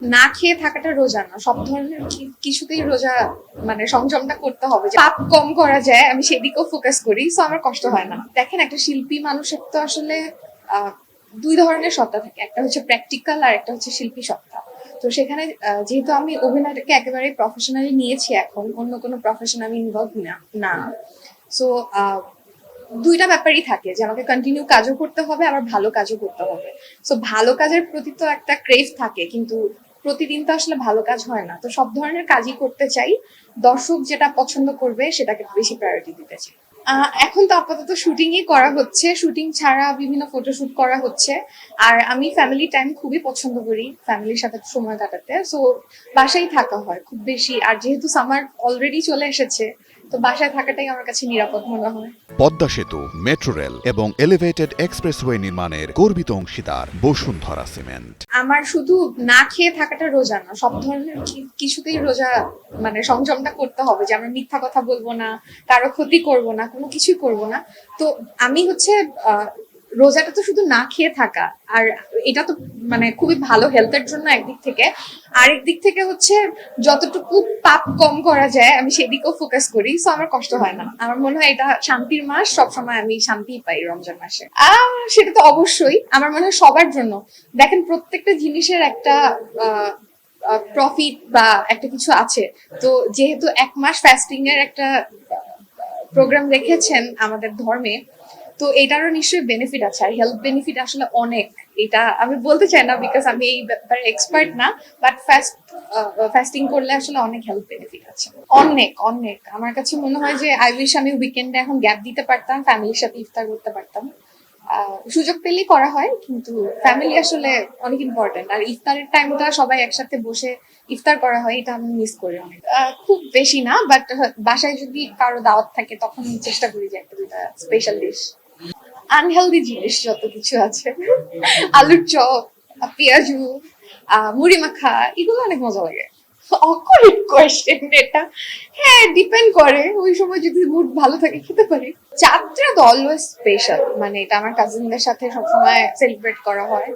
না খেয়ে থাকাটা রোজা না, সব ধরনের কিছুতেই রোজা মানে সংযমটা করতে হবে। যে পাপ কম করা যায় আমি সেদিকেও ফোকাস করি, সো আমার কষ্ট হয় না। দেখেন, একটা শিল্পী মানুষের তো আসলে আহ, দুই ধরনের সত্তা থাকে, একটা হচ্ছে প্র্যাকটিক্যাল আর একটা হচ্ছে শিল্পী সত্তা। তো সেখানে যেহেতু আমি অভিনয়টাকে একেবারে প্রফেশনালি নিয়েছি, এখন অন্য কোনো প্রফেশন আমি ইনভলভ না। সো দুইটা ব্যাপারই থাকে যে আমাকে কন্টিনিউ কাজও করতে হবে, আবার ভালো কাজও করতে হবে। সো ভালো কাজের প্রতি তো একটা ক্রেভ থাকে, কিন্তু প্রতিদিন তো আসলে ভালো কাজ হয় না। তো সব ধরনের কাজই করতে চাই, দর্শক যেটা পছন্দ করবে সেটাকে বেশি প্রায়োরিটি দিতে চাই। এখন তো আপাতত শুটিংই করা হচ্ছে, শুটিং ছাড়া বিভিন্ন ফটোশুট করা হচ্ছে। আর আমি ফ্যামিলি টাইম খুবই পছন্দ করি, ফ্যামিলির সাথে সময় কাটাতে। সো বাসায় থাকা হয় খুব বেশি, আর যেহেতু সামার অলরেডি চলে এসেছে, তো বাসায় থাকাটাই আমার কাছে নিরাপদ মনে হয়। পদ্মা সেতু, মেট্রো রেল এবং এলিভেটেড এক্সপ্রেসওয়ে নির্মাণের গর্বিত অংশীদার বসুন্ধরা সিমেন্ট। আমার শুধু না খেয়ে থাকাটা রোজা না, সব ধরনের কিছুতেই রোজা মানে সংযমটা করতে হবে। যে আমরা মিথ্যা কথা বলবো না, কারো ক্ষতি করব না, কোনো কিছুই করব না। তো আমি হচ্ছে রোজাটা তো শুধু না খেয়ে থাকা, আর এটা তো মানে খুবই ভালো হেলথের জন্য একদিক থেকে। আরেক দিক থেকে হচ্ছে যতটুকু পাপ কম করা যায় আমি সেদিকেও ফোকাস করি, সো আমার কষ্ট হয় না। আমার মনে হয় এটা শান্তির মাস, সবসময় আমি শান্তি পাই রমজান মাসে। সেটা তো অবশ্যই আমার মনে হয় সবার জন্য। দেখেন, প্রত্যেকটা জিনিসের একটা প্রফিট বা একটা কিছু আছে। তো যেহেতু 1 মাস ফাস্টিং এর একটা প্রোগ্রাম রেখেছেন আমাদের ধর্মে, তো এটারও নিশ্চয়ই বেনিফিট আছে। আর হেলথ বেনিফিট আসলে অনেক। এটা আমি বলতে চাই না বিকজ আমি এই ব্যাপারে এক্সপার্ট না, বাট ফাস্টিং করলে আসলে অনেক হেলথ বেনিফিট আছে। অনেক অনেক আমার কাছে মনে হয় যে আই উইশ আমি উইকেন্ডে এখন গ্যাপ দিতে পারতাম, ফ্যামিলির সাথে ইফতার করতে পারতাম। সুযোগ পেলেই করা হয়, কিন্তু ফ্যামিলি আসলে অনেক ইম্পর্টেন্ট। আর ইফতারের টাইমটা সবাই একসাথে বসে ইফতার করা হয়, এটা আমি মিস করি অনেক। খুব বেশি না, বাট বাসায় যদি কারো দাওয়াত থাকে তখন চেষ্টা করি যে একটা দুইটা স্পেশাল ডিশ। আনহেলদি জিনিস যত কিছু আছে, আলুর চপ, পেঁয়াজু, মুড়ি মাখা, এগুলো অনেক মজা লাগে। অকওয়ার্ড কোয়েশ্চেন এটা। হ্যাঁ, ডিপেন্ড করে, ওই সময় যদি মুড ভালো থাকে খেতে পারি। যাত্রা তো অলওয়েজ স্পেশাল, মানে এটা আমার কাজিনদের সাথে সবসময় সেলিব্রেট করা হয়।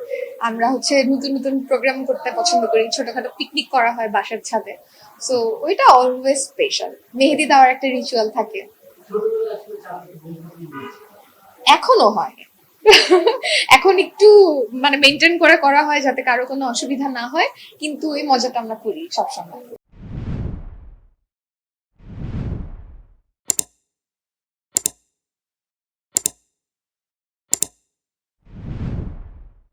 আমরা হচ্ছে নতুন নতুন প্রোগ্রাম করতে পছন্দ করি, ছোটখাটো পিকনিক করা হয় বাসার ছাদে। সো ওইটা অলওয়েজ স্পেশাল। মেহেদি দেওয়ার একটা রিচুয়াল থাকে, এখনো হয়। এখন একটু মানে মেনটেন করে করা হয় যাতে কারো কোনো অসুবিধা না হয়, কিন্তু এই মজাটা আমরা করি সবসময়।